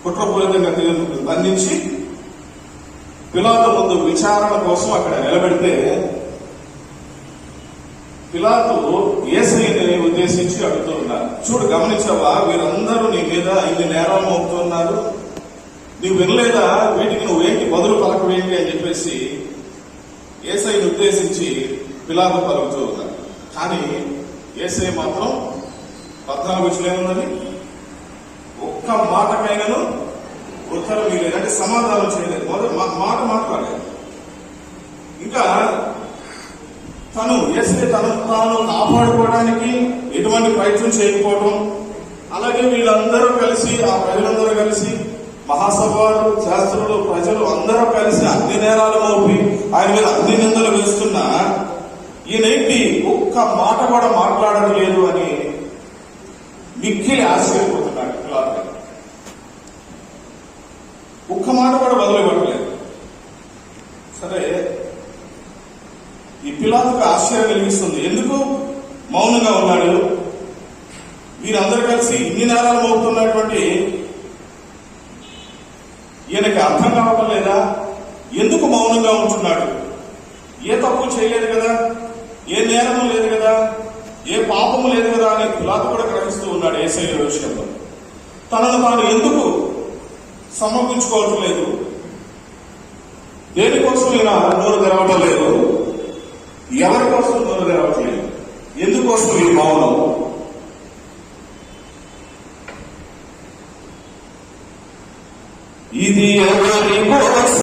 కుట్రపూరితంగా బంధించి పిలాతు ముందు విచారణ కోసం అక్కడ నిలబెడితే పిలాతు యేసయ్యని ఉద్దేశించి అడుగుతూ ఉన్నారు, చూడు గమనించావా, వీరందరూ నీ మీద ఇన్ని నేరాలు మోపుతున్నారు, నీవు వినలేదా, వీటికి నువ్వేంటి బదులు పలకవేంటి అని చెప్పేసి యేసయ్యని ఉద్దేశించి పిలాతు పలుకుతూ ఉన్నారు. కానీ యేసయ్య మాత్రం 14 ఏమున్నది, ఒక్క మాటకైనాను ఉత్తరం ఇవ్వలేదు, అంటే సమాధానం చేయలేదు, మాట మాట్లాడలేదు. ఇంకా తను యేసయ్య తాను కాపాడుకోవడానికి ఎటువంటి ప్రయత్నం చేయకపోవడం, అలాగే వీళ్ళందరూ కలిసి ఆ ప్రజలందరూ కలిసి మహాసభలు, శాస్త్రులు, ప్రజలు అందరూ కలిసి అన్ని నేరాలు మోపి ఆయన మీద అన్ని నిందలు వేస్తున్నా ఈయనేంటి ఒక్క మాట కూడా మాట్లాడడం లేదు అని మిక్కిలి ఆశ్చర్యపోతున్నాడు పిలాతు. ఒక్క మాట కూడా వదిలిపెట్టలేదు. సరే, ఈ పిలాతుకు ఆశ్చర్యం కలిగిస్తుంది, ఎందుకు మౌనంగా ఉన్నాడు, వీరందరూ కలిసి ఇన్ని నేరాలు మోపుతున్నటువంటి ఈయనకి అర్థం కావటం లేదా, ఎందుకు మౌనంగా ఉంటున్నాడు, ఏ తప్పు చేయలేదు కదా, ఏ నేరము లేదు కదా, ఏ పాపము లేదు కదా అని పిలాతు కూడా గ్రహిస్తూ ఉన్నాడు యేసయ్య విషయంలో. తనను తాను ఎందుకు సమర్పించుకోవటం లేదు, దేనికోసం ఈయన నోరు తెరవటం లేదు, ఎవరి కోసం నోరు తెరవట్లేదు, ఎందుకోసం ఈ మౌనం? ఇది ఎవరి కోసం?